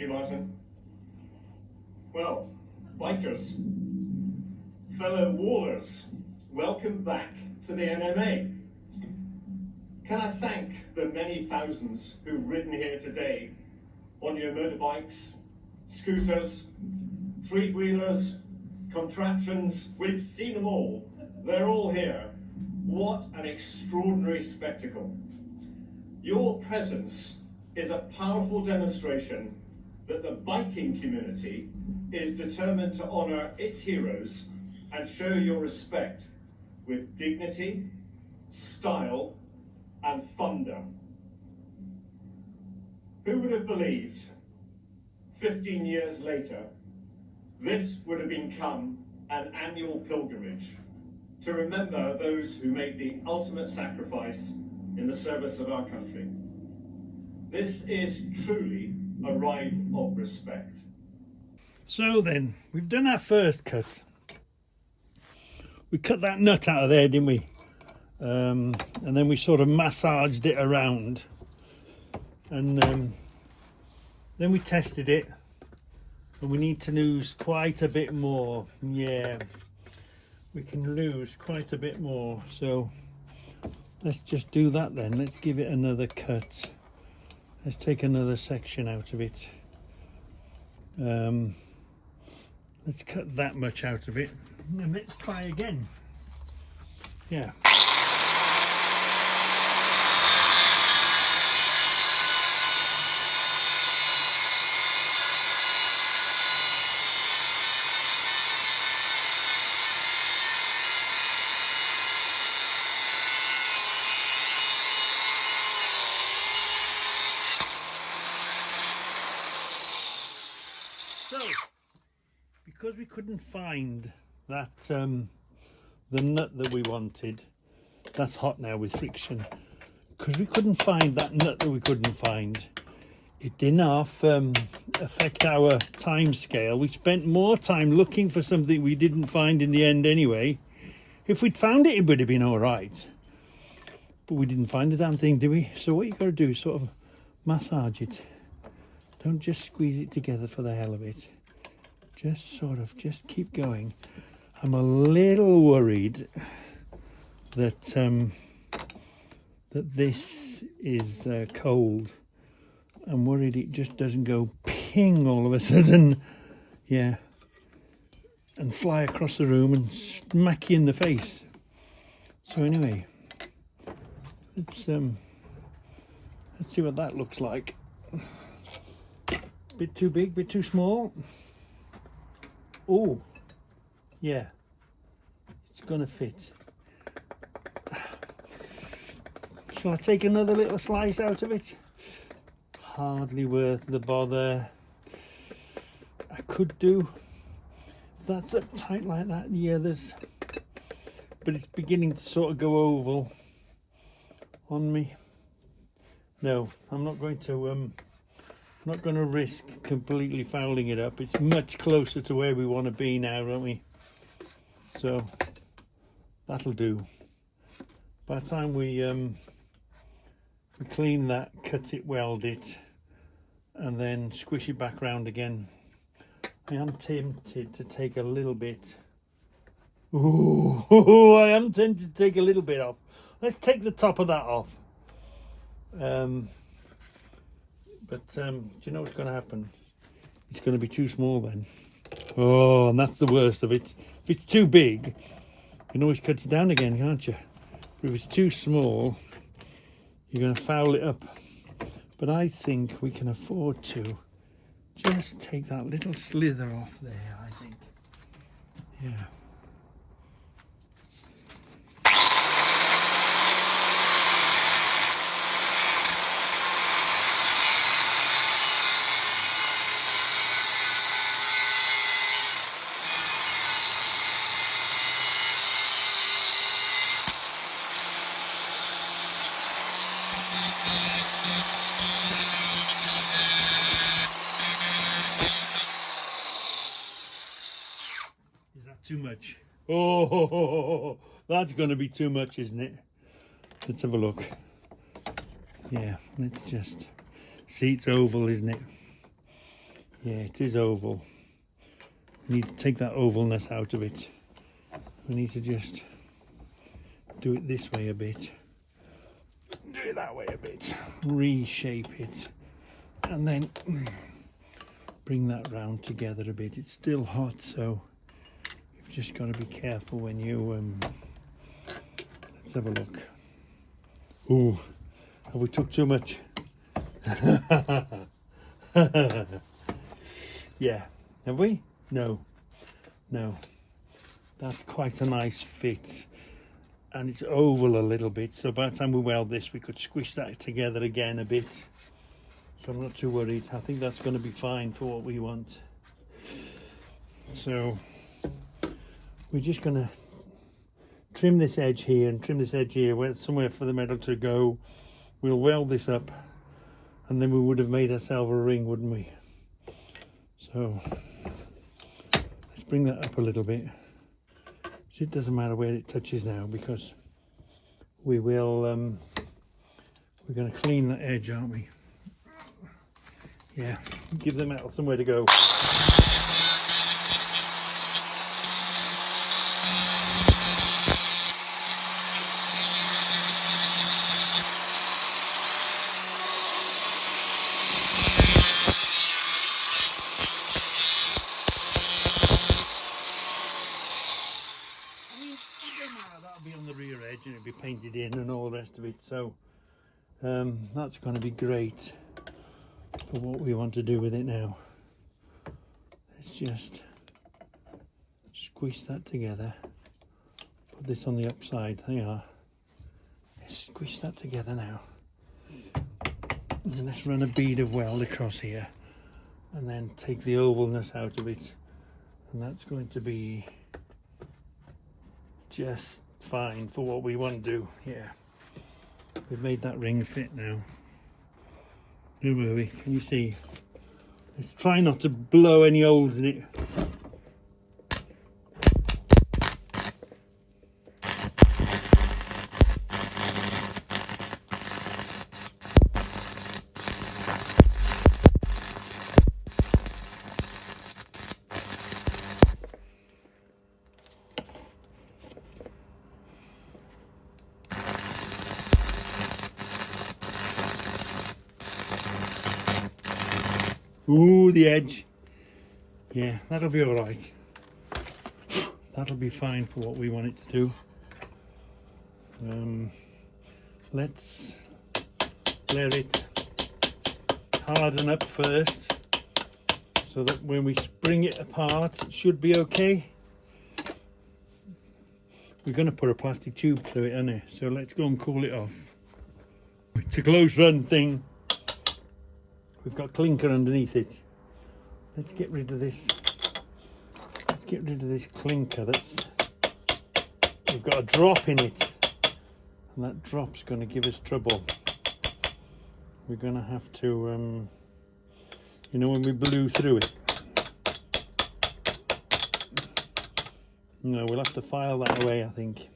you, Martin. Well, bikers, fellow wallers, welcome back to the NMA. Can I thank the many thousands who've ridden here today on your motorbikes, scooters, three-wheelers, contraptions. We've seen them all. They're all here. What an extraordinary spectacle. Your presence is a powerful demonstration that the biking community is determined to honour its heroes and show your respect with dignity, style, and thunder. Who would have believed 15 years later this would have become an annual pilgrimage to remember those who made the ultimate sacrifice in the service of our country? This is truly a ride of respect. So then, we've done our first cut. We cut that nut out of there, didn't we? And then we sort of massaged it around. And then we tested it. And we need to lose quite a bit more. Yeah, we can lose quite a bit more. So let's just do that then. Let's give it another cut. Let's take another section out of it. Let's cut that much out of it. And let's try again. Yeah. So, because we couldn't find that the nut that we wanted, that's hot now with friction. Because we couldn't find that nut that we couldn't find, it didn't affect our time scale. We spent more time looking for something we didn't find in the end anyway. If we'd found it, it would have been all right. But we didn't find the damn thing, did we? So what you got to do is sort of massage it. Don't just squeeze it together for the hell of it. Just keep going. I'm a little worried that that this is cold. I'm worried it just doesn't go ping all of a sudden. Yeah. And fly across the room and smack you in the face. So anyway, let's see what that looks like. Bit too big, bit too small. Oh, yeah, it's gonna fit. Shall I take another little slice out of it? Hardly worth the bother. I could do. That's up tight like that. Yeah, but it's beginning to sort of go oval on me. No, I'm not going to. I'm not going to risk completely fouling it up. It's much closer to where we want to be now, don't we? So that'll do. By the time we clean that, cut it, weld it, and then squish it back round again, I am tempted to take a little bit. Ooh, I am tempted to take a little bit off. Let's take the top of that off. But do you know what's going to happen? It's going to be too small then. Oh, and that's the worst of it. If it's too big, you can always cut it down again, can't you? But if it's too small, you're going to foul it up. But I think we can afford to just take that little slither off there, I think. Yeah. Too much. Oh, that's going to be too much, isn't it? Let's have a look. Yeah, let's just see. It's oval, isn't it? Yeah, it is oval. We need to take that ovalness out of it. We need to just do it this way a bit. Do it that way a bit. Reshape it. And then bring that round together a bit. It's still hot, so you've just got to be careful when you... Let's have a look. Ooh, have we took too much? Yeah, have we? No. That's quite a nice fit, and it's oval a little bit, so by the time we weld this we could squish that together again a bit, so I'm not too worried. I think that's going to be fine for what we want. So we're just going to trim this edge here and trim this edge here, where somewhere for the metal to go. We'll weld this up, and then we would have made ourselves a ring, wouldn't we? So let's bring that up a little bit. So it doesn't matter where it touches now, because we will we're going to clean that edge, aren't we? Yeah, give the metal somewhere to go. That'll be on the rear edge and it'll be painted in and all the rest of it, so that's going to be great for what we want to do with it now. Let's just squish that together, put this on the upside. There you are. Let's squish that together now, and let's run a bead of weld across here and then take the ovalness out of it, and that's going to be just fine for what we want to do. Yeah, we've made that ring fit now. Where were we? Can you see? Let's try not to blow any holes in it. Ooh, the edge. Yeah, that'll be all right. That'll be fine for what we want it to do. Let's let it harden up first, so that when we spring it apart, it should be okay. We're going to put a plastic tube through it, aren't we? So let's go and cool it off. It's a close run thing. We've got clinker underneath it. Let's get rid of this. Let's get rid of this clinker. We've got a drop in it, and that drop's going to give us trouble. We're going to have to, you know, when we blew through it. No, we'll have to file that away, I think.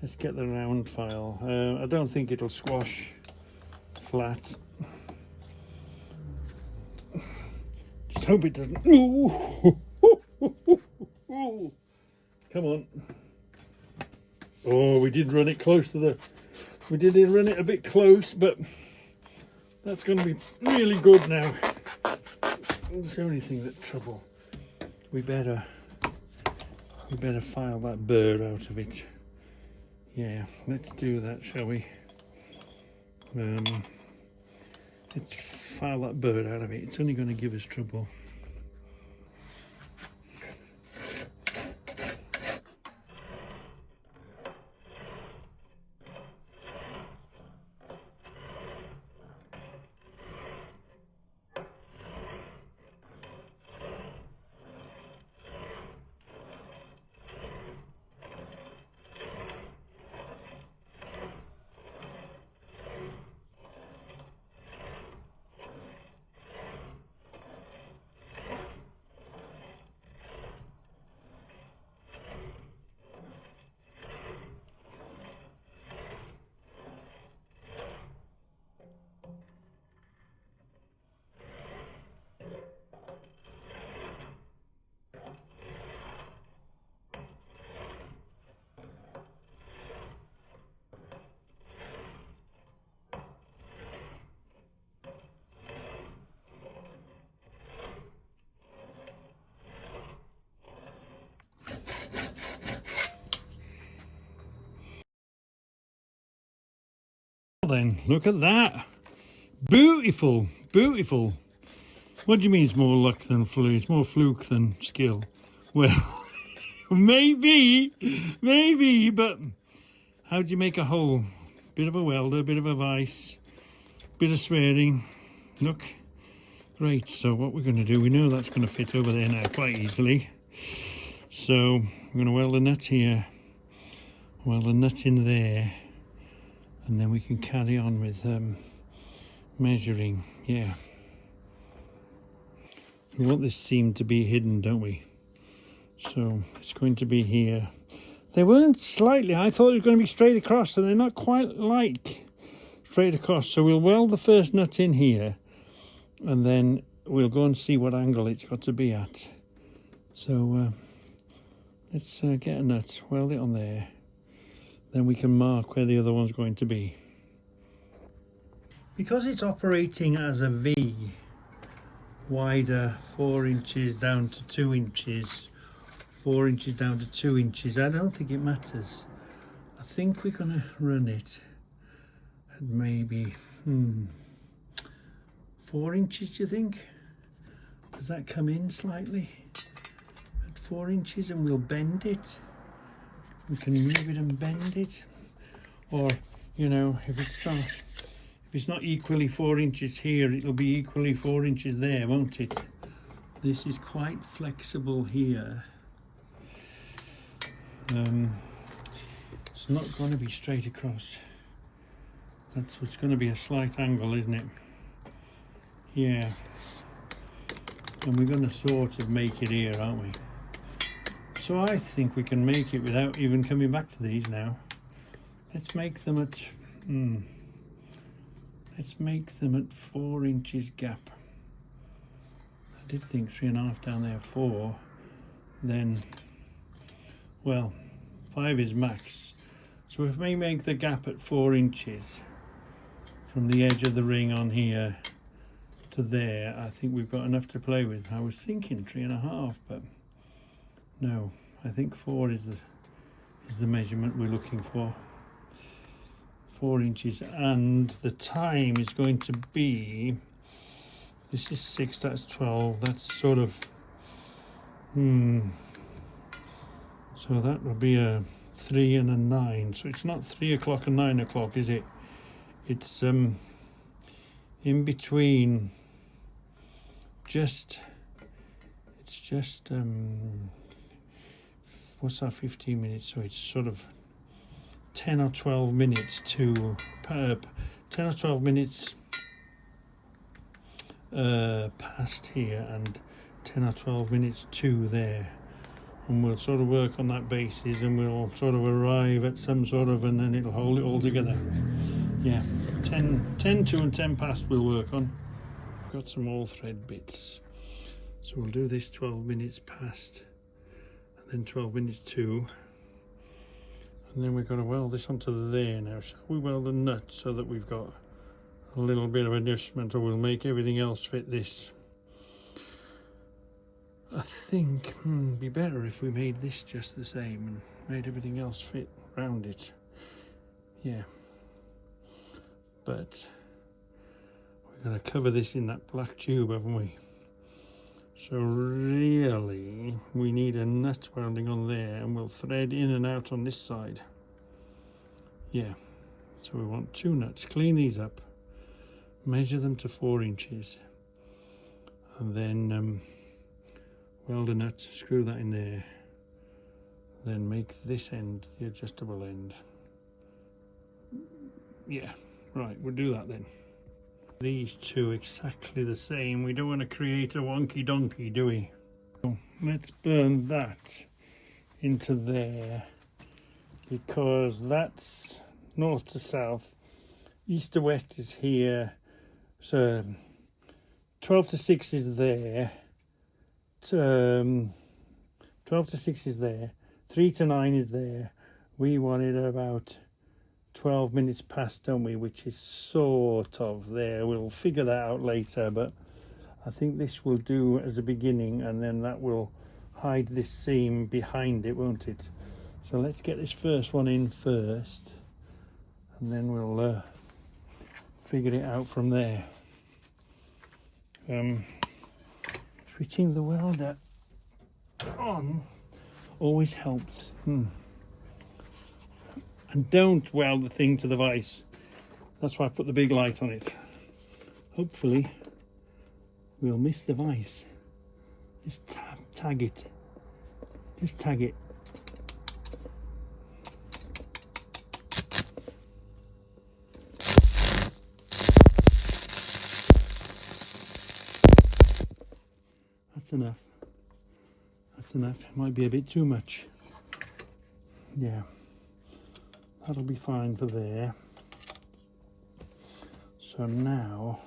Let's get the round file. I don't think it'll squash flat. Just hope it doesn't. Ooh. Come on. Oh, we did run it close to the... We did run it a bit close, but that's going to be really good now. It's the only thing that's trouble. We better file that burr out of it. Yeah, let's do that, shall we? Let's file that burr out of it. It's only going to give us trouble. Then look at that. Beautiful, beautiful. What do you mean it's more luck than fluke? It's more fluke than skill. Well, maybe, but how do you make a hole? Bit of a welder, bit of a vice, bit of swearing. Look, great. So what we're going to do, we know that's going to fit over there now quite easily. So I'm going to weld a nut here, weld a nut in there, and then we can carry on with measuring. Yeah, we want this seam to be hidden, don't we? So it's going to be here. They weren't slightly, I thought it was going to be straight across, and they're not quite like straight across. So we'll weld the first nut in here, and then we'll go and see what angle it's got to be at. So let's get a nut, weld it on there, then we can mark where the other one's going to be. Because it's operating as a V, wider 4 inches down to 2 inches, 4 inches down to 2 inches, I don't think it matters. I think we're going to run it at maybe 4 inches, do you think? Does that come in slightly at 4 inches, and we'll bend it? We can move it and bend it. Or, you know, if it's not equally 4 inches here, it'll be equally 4 inches there, won't it? This is quite flexible here. It's not going to be straight across. It's going to be a slight angle, isn't it? Yeah. And we're going to sort of make it here, aren't we? So I think we can make it without even coming back to these now. Let's make them at let's make them at 4 inches gap. I did think 3.5 down there, 4. Then, well, 5 is max. So if we make the gap at 4 inches from the edge of the ring on here to there, I think we've got enough to play with. I was thinking 3.5, but no, I think 4 is the measurement we're looking for. 4 inches, and the time is going to be, this is 6, that's 12, that's sort of so that would be a 3 and a 9. So it's not 3 o'clock and 9 o'clock, is it? It's in between. It's just what's our 15 minutes? So it's sort of 10 or 12 minutes to 10 or 12 minutes past here, and 10 or 12 minutes to there, and we'll sort of work on that basis, and we'll sort of arrive at some sort of, and then it'll hold it all together. Yeah, 10 to and 10 past we'll work on. Got some all thread bits, so we'll do this 12 minutes past, and then 12 minutes to, and then we've got to weld this onto there now. Shall we weld a nut so that we've got a little bit of adjustment, or we'll make everything else fit this? I think it'd be better if we made this just the same and made everything else fit around it. Yeah, but we're going to cover this in that black tube, haven't we? So really we need a nut welding on there, and we'll thread in and out on this side. Yeah, so we want 2 nuts. Clean these up, measure them to 4 inches, and then weld a nut, screw that in there, then make this end the adjustable end. Yeah, right, we'll do that then. These two exactly the same. We don't want to create a wonky donkey, do we? So let's burn that into there, because that's north to south, east to west is here. So 12 to 6 is there. 12 to 6 is there, 3 to 9 is there. We want it about 12 minutes past, don't we, which is sort of there. We'll figure that out later, but I think this will do as a beginning, and then that will hide this seam behind it, won't it? So let's get this first one in first, and then we'll figure it out from there. Switching the welder on always helps. And don't weld the thing to the vise. That's why I put the big light on it. Hopefully we'll miss the vise. Just tag it. Just tag it. That's enough. That's enough. It might be a bit too much. Yeah. That'll be fine for there. So now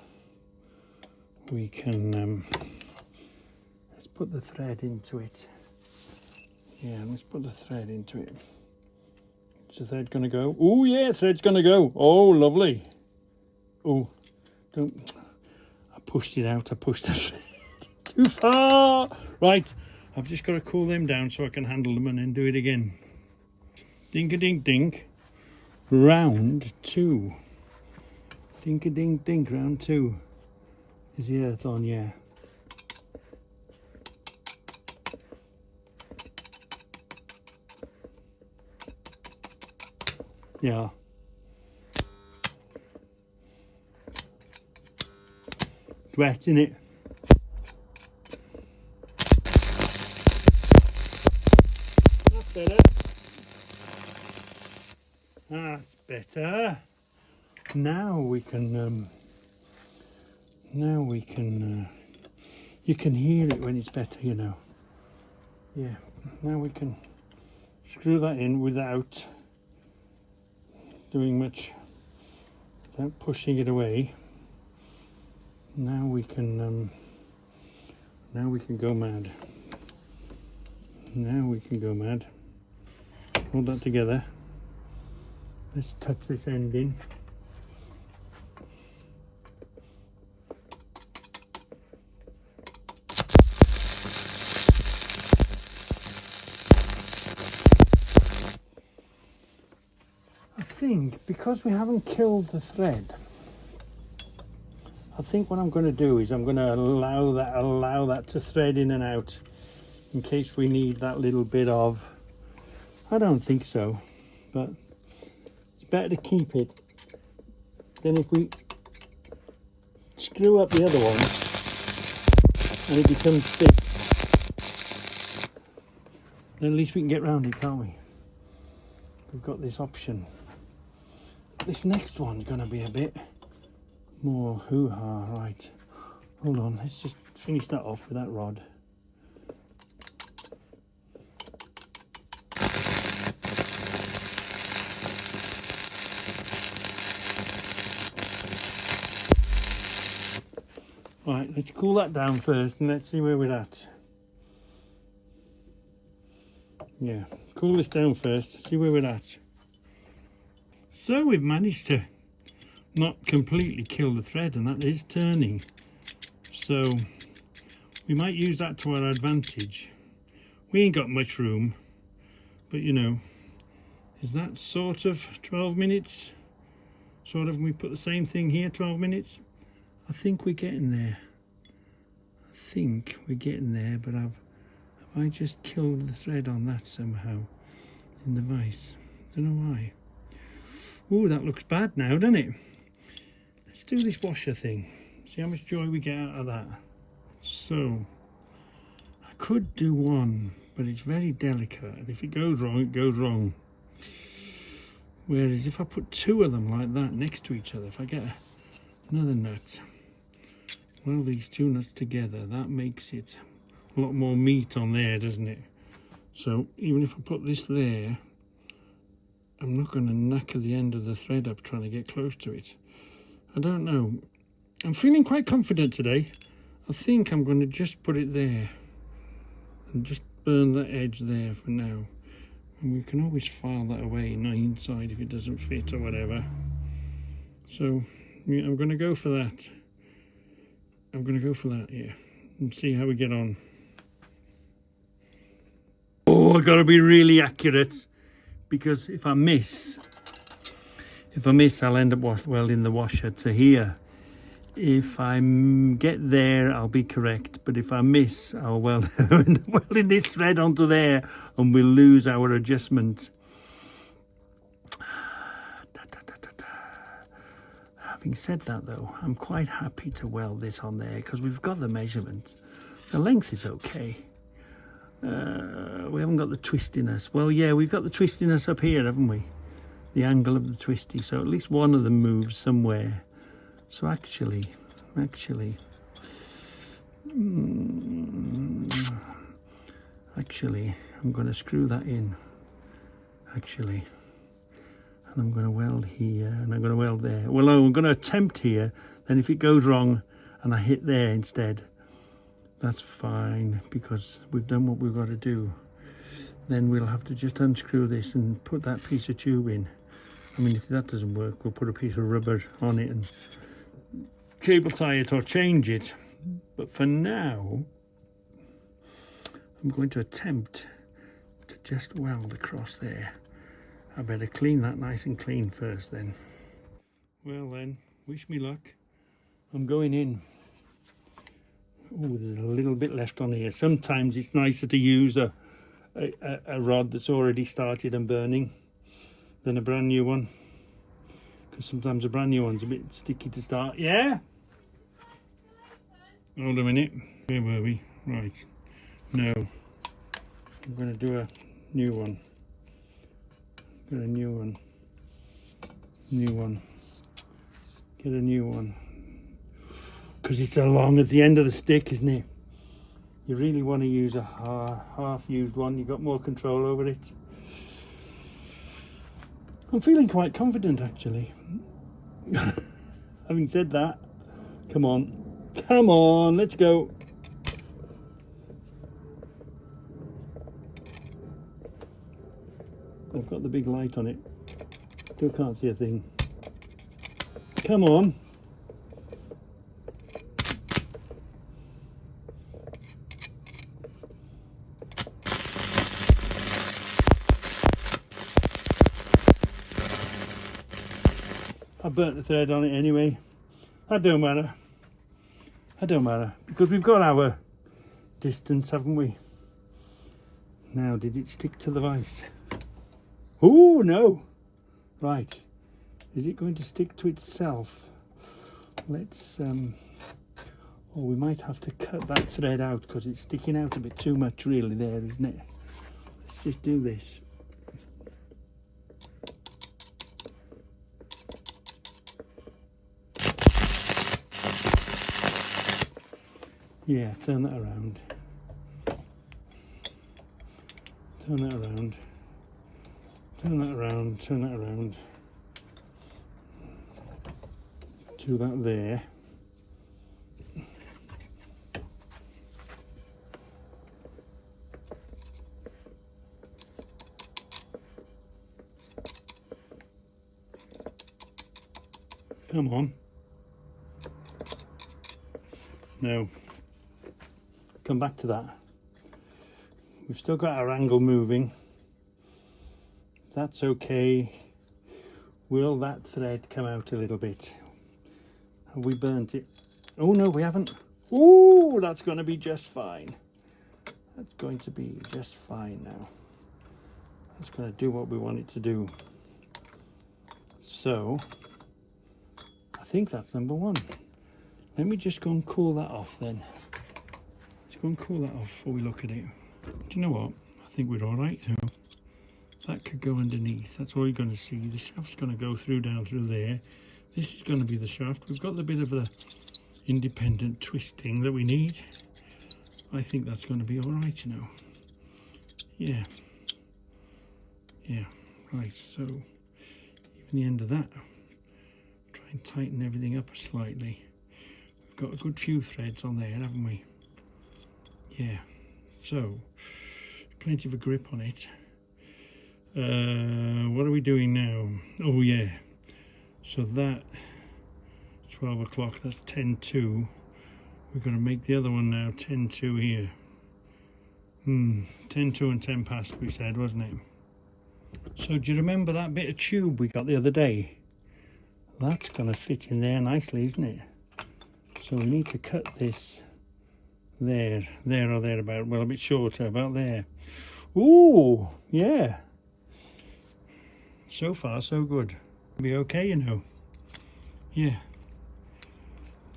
we can let's put the thread into it. Yeah, let's put the thread into it. Is the thread gonna go? Oh yeah, thread's gonna go. Oh, lovely. Oh, don't. I pushed it out. I pushed the thread too far. Right, I've just got to cool them down so I can handle them and then do it again. Dink-a-dink-dink. Round 2. Dink-a-dink-dink. Round 2. Is the earth on? Yeah. Yeah. It's wet, isn't it? That's better. That's better. Now we can. You can hear it when it's better, you know. Yeah. Now we can screw that in without doing much, without pushing it away. Now we can go mad. Now we can go mad. Hold that together. Let's touch this end in. I think because we haven't killed the thread, I think what I'm going to do is I'm going to allow that to thread in and out in case we need that little bit of. I don't think so, but it's better to keep it than if we screw up the other one and it becomes thick. Then at least we can get round it, can't we? We've got this option. This next one's going to be a bit more hoo-ha. Right, hold on, let's just finish that off with that rod. Right, let's cool that down first and let's see where we're at. Yeah, cool this down first, see where we're at. So we've managed to not completely kill the thread, and that is turning. So we might use that to our advantage. We ain't got much room, but you know, is that sort of 12 minutes? Sort of, we put the same thing here, 12 minutes? I think we're getting there. I think we're getting there, but have I just killed the thread on that somehow in the vise? Don't know why. Oh, that looks bad now, doesn't it? Let's do this washer thing. See how much joy we get out of that. So, I could do one, but it's very delicate. And if it goes wrong, it goes wrong. Whereas if I put 2 of them like that next to each other, if I get another nut, well, these 2 nuts together, that makes it a lot more meat on there, doesn't it? So even if I put this there, I'm not going to knacker the end of the thread up trying to get close to it. I don't know. I'm feeling quite confident today. I think I'm going to just put it there and just burn that edge there for now. And we can always file that away inside if it doesn't fit or whatever. So yeah, I'm going to go for that. I'm going to go for that, yeah. And see how we get on. Oh, I've got to be really accurate, because if I miss If I miss, I'll end up welding the washer to here. If I get there, I'll be correct, but if I miss, I'll end up welding this thread onto there and we'll lose our adjustment. Having said that though, I'm quite happy to weld this on there because we've got the measurement. The length is okay. We haven't got the twistiness. Well, yeah, we've got the twistiness up here, haven't we? The angle of the twisty. So at least one of them moves somewhere. So actually, I'm going to screw that in. Actually. And I'm going to weld here, and I'm going to weld there. Well, no, I'm going to attempt here. Then if it goes wrong and I hit there instead, that's fine, because we've done what we've got to do. Then we'll have to just unscrew this and put that piece of tube in. I mean, if that doesn't work, we'll put a piece of rubber on it and cable tie it or change it. But for now, I'm going to attempt to just weld across there. I better clean that nice and clean first then. Well then, wish me luck. I'm going in. Oh, there's a little bit left on here. Sometimes it's nicer to use a rod that's already started and burning than a brand new one. Because sometimes a brand new one's a bit sticky to start. Yeah? Hold a minute. Where were we? Right. No. I'm going to do a new one. Get a new one. New one. Get a new one. Because it's along at the end of the stick, isn't it? You really want to use a half-used one. You've got more control over it. I'm feeling quite confident, actually. Having said that, come on. Come on, let's go. I've got the big light on it. Still can't see a thing. Come on. I burnt the thread on it anyway. That don't matter. That don't matter. Because we've got our distance, haven't we? Now, did it stick to the vise? Oh, no. Right. Is it going to stick to itself? Let's, or we might have to cut that thread out because it's sticking out a bit too much really there, isn't it? Let's just do this. Yeah, turn that around. Turn that around. Turn that around, turn that around. Do that there. Come on. No. Come back to that. We've still got our angle moving. That's okay. Will that thread come out a little bit? Have we burnt it? Oh no, we haven't. Oh, that's going to be just fine. That's going to be just fine now. It's going to do what we want it to do. So, I think that's number one. Let me just go and cool that off then. Let's go and cool that off before we look at it. Do you know what? I think we're all right now. That could go underneath. That's all you're going to see. The shaft's going to go through down through there. This is going to be the shaft. We've got the bit of the independent twisting that we need. I think that's going to be all right, you know. Yeah. Yeah. Right. So even the end of that, try and tighten everything up slightly. We've got a good few threads on there, haven't we? Yeah. So plenty of a grip on it. What are we doing now? Oh yeah, so that 12 o'clock, that's 10:02. We're going to make the other one now 10:02 here. 10:02 and 10 past we said, wasn't it? So do you remember that bit of tube we got the other day? That's going to fit in there nicely, isn't it? So we need to cut this there or thereabout. Well, a bit shorter, about there. Ooh, yeah. So far, so good. Be okay, you know. Yeah.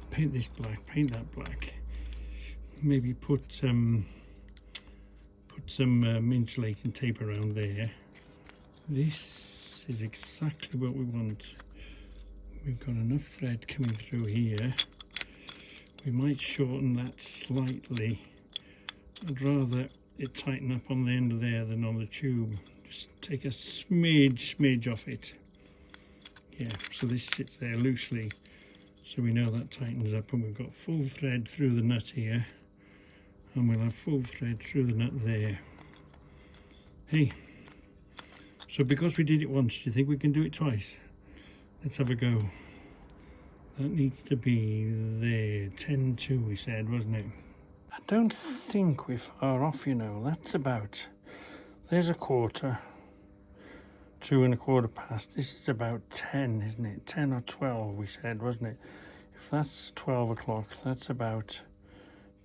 Paint this black, paint that black. Maybe put some insulating tape around there. This is exactly what we want. We've got enough thread coming through here. We might shorten that slightly. I'd rather it tighten up on the end of there than on the tube. Just take a smidge off it. Yeah, so this sits there loosely, so we know that tightens up, and we've got full thread through the nut here, and we'll have full thread through the nut there. Hey, so because we did it once, do you think we can do it twice? Let's have a go. That needs to be there, 10-2 we said, wasn't it? I don't think we're far off, you know. That's about, there's a quarter, 2 1/4 past. This is about 10, isn't it? 10 or 12 we said, wasn't it? If that's 12 o'clock, that's about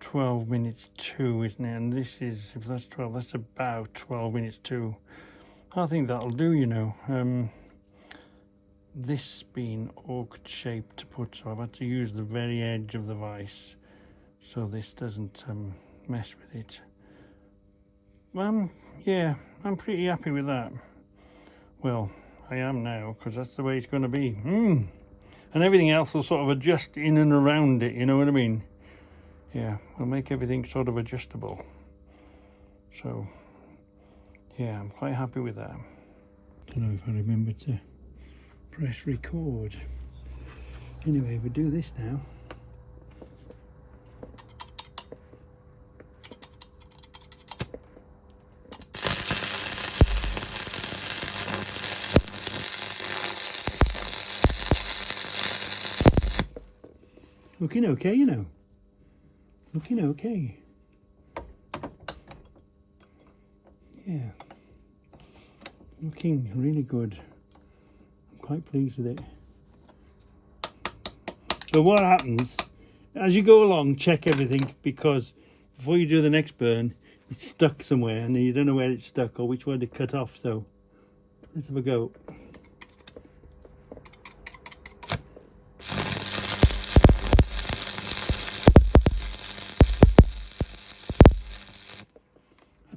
12 minutes 2, isn't it? And this is, if that's 12, that's about 12 minutes 2. I think that'll do, you know. This being awkward shape to put, so I've had to use the very edge of the vise so this doesn't mess with it. Yeah, I'm pretty happy with that. Well, I am now, because that's the way it's going to be. And everything else will sort of adjust in and around it, you know what I mean? Yeah, we'll make everything sort of adjustable. So, yeah, I'm quite happy with that. Don't know if I remember to press record. Anyway, we do this now. Looking okay, you know. Looking okay. Yeah. Looking really good. I'm quite pleased with it. So what happens, as you go along, check everything, because before you do the next burn, it's stuck somewhere and you don't know where it's stuck or which one to cut off. So let's have a go.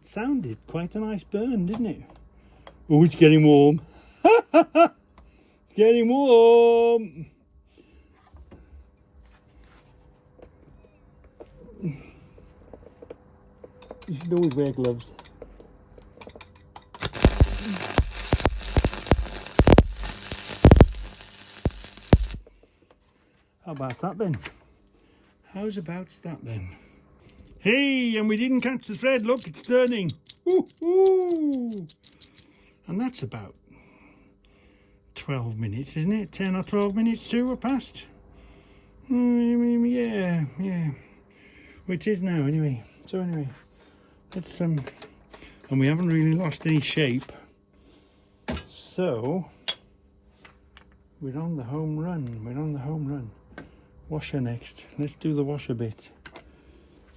Sounded quite a nice burn, didn't it? Oh, it's getting warm. Getting warm. You should always wear gloves. How about that then? How's about that then? Hey, and we didn't catch the thread. Look, it's turning. Ooh. And that's about 12 minutes, isn't it? 10 or 12 minutes too are past. Yeah. Well, it is now anyway. So anyway, let's and we haven't really lost any shape. So we're on the home run. Washer next. Let's do the washer bit.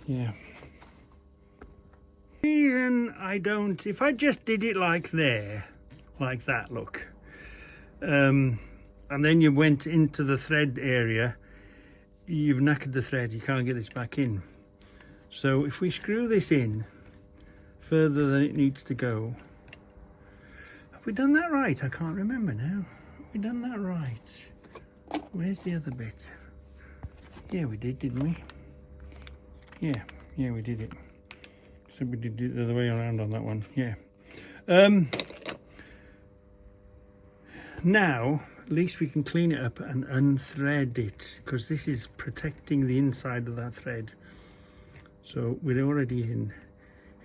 Yeah. And if I just did it like that, look. And then you went into the thread area, you've knackered the thread, you can't get this back in. So if we screw this in further than it needs to go, have we done that right? I can't remember now. Have we done that right? Where's the other bit? Yeah, we did, didn't we? Yeah, we did it. So we did it the other way around on that one. Yeah. Now, at least we can clean it up and unthread it, because this is protecting the inside of that thread. So we're already in.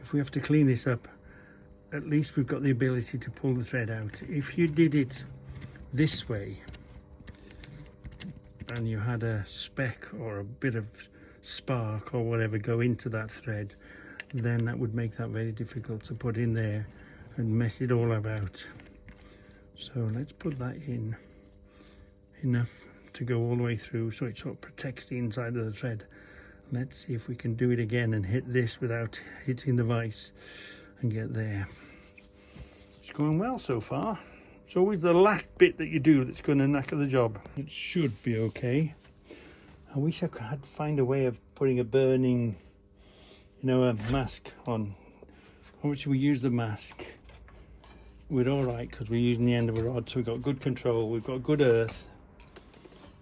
If we have to clean this up, at least we've got the ability to pull the thread out. If you did it this way, and you had a speck or a bit of spark or whatever go into that thread, then that would make that very difficult to put in there and mess it all about. So let's put that in. enough to go all the way through, so it sort of protects the inside of the thread. Let's see if we can do it again and hit this without hitting the vise and get there. It's going well so far. It's always the last bit that you do that's going to knacker the job. It should be okay. I wish I could find a way of putting a burning, you know, a mask on. How much we use the mask? We're all right because we're using the end of a rod, so we've got good control. We've got good earth.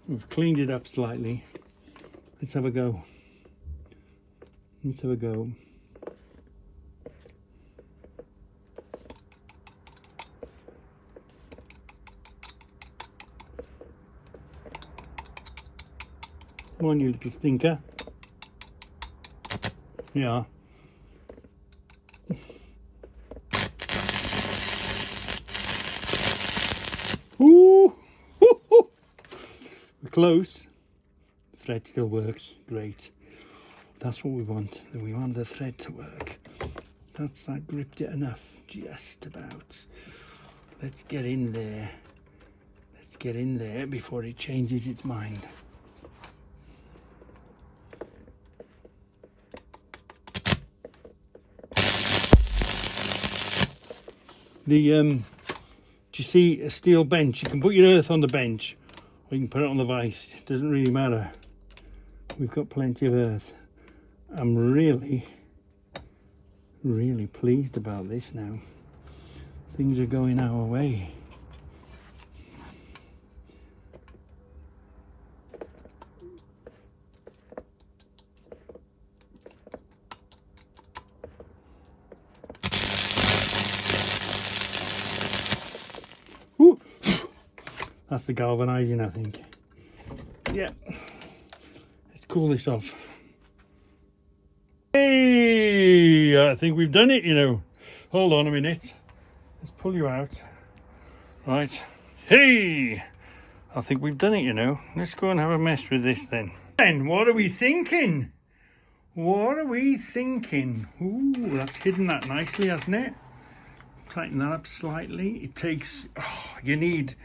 We've cleaned it up slightly. Let's have a go. Let's have a go. Come on, you little stinker. Yeah. Ooh! We're close. The thread still works. Great. That's what we want. We want the thread to work. That gripped it enough. Just about. Let's get in there. Let's get in there before it changes its mind. Do you see a steel bench? You can put your earth on the bench, or you can put it on the vise. It doesn't really matter. We've got plenty of earth. I'm really pleased about this now. Things are going our way. Ooh. That's the galvanizing, I think. Yeah. Let's cool this off. Hey, I think we've done it, you know. Hold on a minute. Let's pull you out. Right. Hey, I think we've done it, you know. Let's go and have a mess with this then. Then, what are we thinking? What are we thinking? Ooh, that's hidden that nicely, hasn't it? Tighten that up slightly. It takes, you need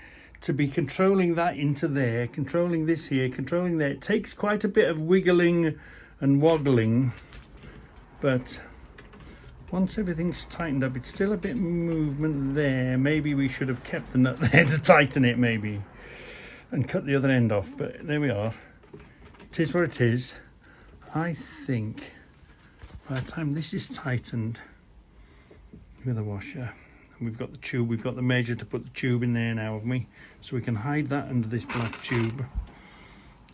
to be controlling that into there, controlling this here, controlling there. It takes quite a bit of wiggling and woggling, but once everything's tightened up, it's still a bit movement there. Maybe we should have kept the nut there to tighten it, maybe, and cut the other end off, but there we are. It is what it is. I think by the time this is tightened with a washer, and we've got the tube, we've got the measure to put the tube in there now, haven't we? So we can hide that under this black tube.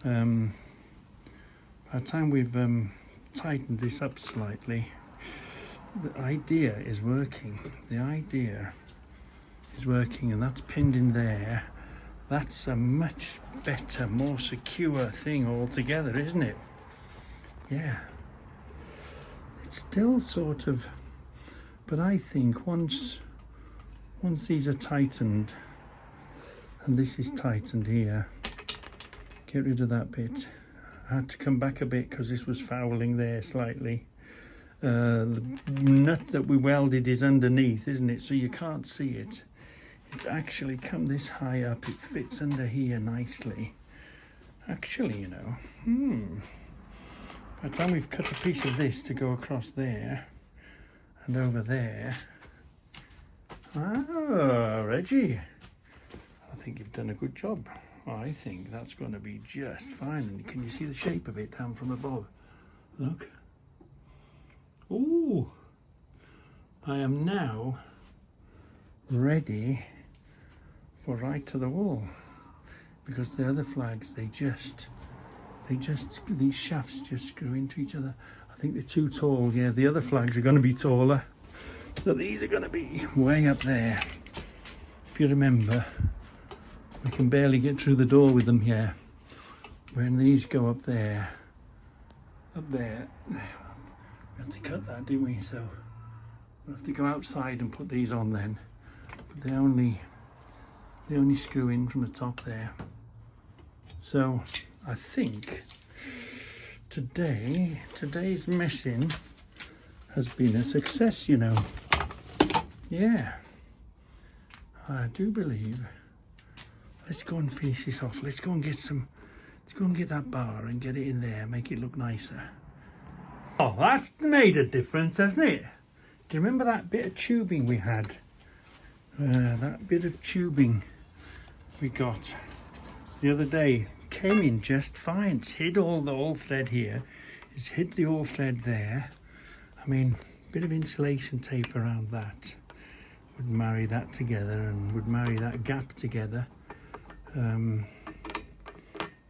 By the time we've tightened this up slightly, the idea is working. The idea is working, and that's pinned in there. That's a much better, more secure thing altogether, isn't it? Yeah. It's still sort of, but I think once these are tightened, and this is tightened here, get rid of that bit. I had to come back a bit because this was fouling there slightly. The nut that we welded is underneath, isn't it? So you can't see it. It's actually come this high up. It fits under here nicely. Actually, you know, by the time we've cut a piece of this to go across there and over there. Ah, Reggie, I think you've done a good job. I think that's going to be just fine. And can you see the shape of it down from above? Look. Ooh. I am now ready for right to the wall, because the other flags, these shafts just screw into each other. I think they're too tall. Yeah, the other flags are going to be taller, so these are going to be way up there. If you remember, we can barely get through the door with them here. When these go up there, we had to cut that, didn't we? So we'll have to go outside and put these on then. But they only screw in from the top there. So I think today's meshing has been a success, you know. Yeah, I do believe Let's go and finish this off. Let's go and get that bar and get it in there, make it look nicer. Oh, that's made a difference, hasn't it? Do you remember that bit of tubing we had? That bit of tubing we got the other day came in just fine. It's hid all the all thread here. It's hid the all thread there. I mean, a bit of insulation tape around that would marry that together and would marry that gap together.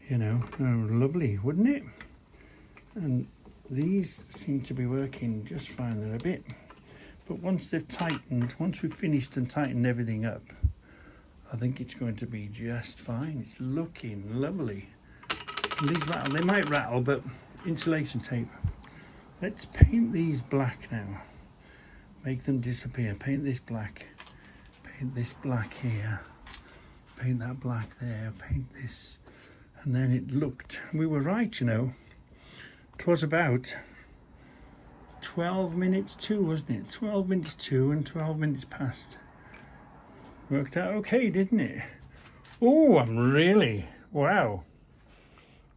You know, lovely, wouldn't it? And these seem to be working just fine. They're a bit, but once they've tightened, once we've finished and tightened everything up, I think it's going to be just fine. It's looking lovely. And these rattle, they might rattle, but insulation tape. Let's paint these black now. Make them disappear. Paint this black. Paint this black here. Paint that black there. Paint this. And then it looked, we were right, you know. It was about 12 minutes to, wasn't it? 12 minutes to and 12 minutes past. Worked out okay, didn't it? Oh, wow.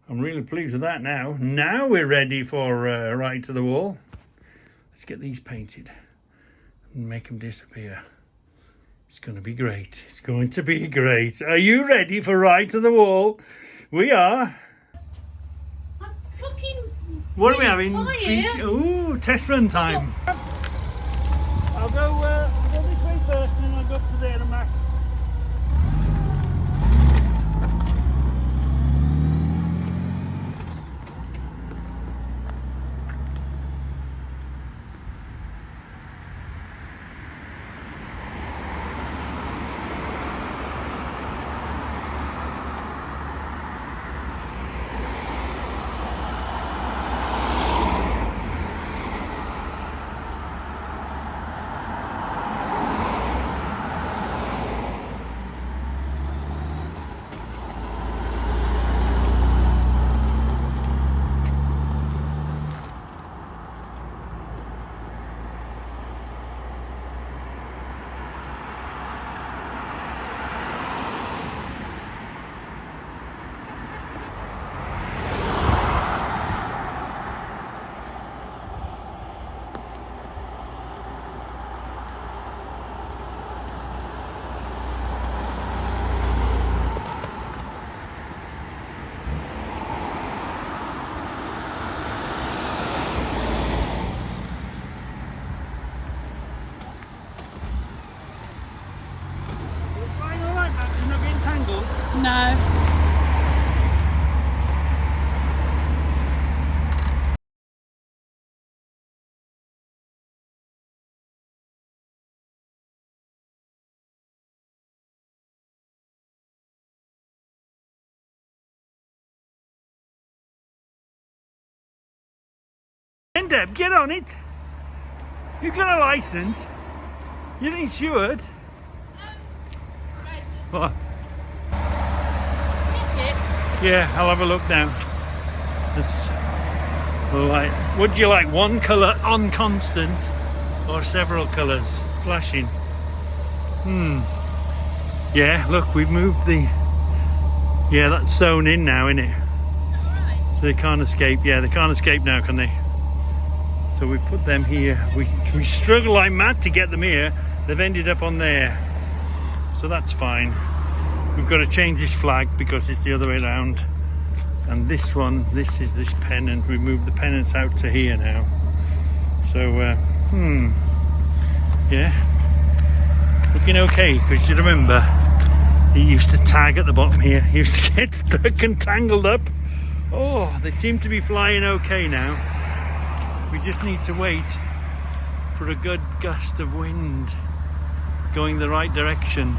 I'm really pleased with that now. Now we're ready for right to the wall. Let's get these painted and make them disappear. It's going to be great. It's going to be great. Are you ready for right to the wall? We are. I'm fucking. What are we having? Oh, test run time. I'll go this way first, and then I'll go up to there and back. no. Deb, get on it. You've got a license. You're insured. What? Yeah, I'll have a look now. Would you like one colour on constant or several colours flashing? Yeah, look, we've moved the... Yeah, that's sewn in now, isn't it? So they can't escape. Yeah, they can't escape now, can they? So we've put them here. We struggle like mad to get them here. They've ended up on there. So that's fine. We've got to change this flag because it's the other way around. And this one, this is this pennant. We moved the pennants out to here now. So, yeah. Looking okay, because you remember, he used to tag at the bottom here. He used to get stuck and tangled up. Oh, they seem to be flying okay now. We just need to wait for a good gust of wind going the right direction.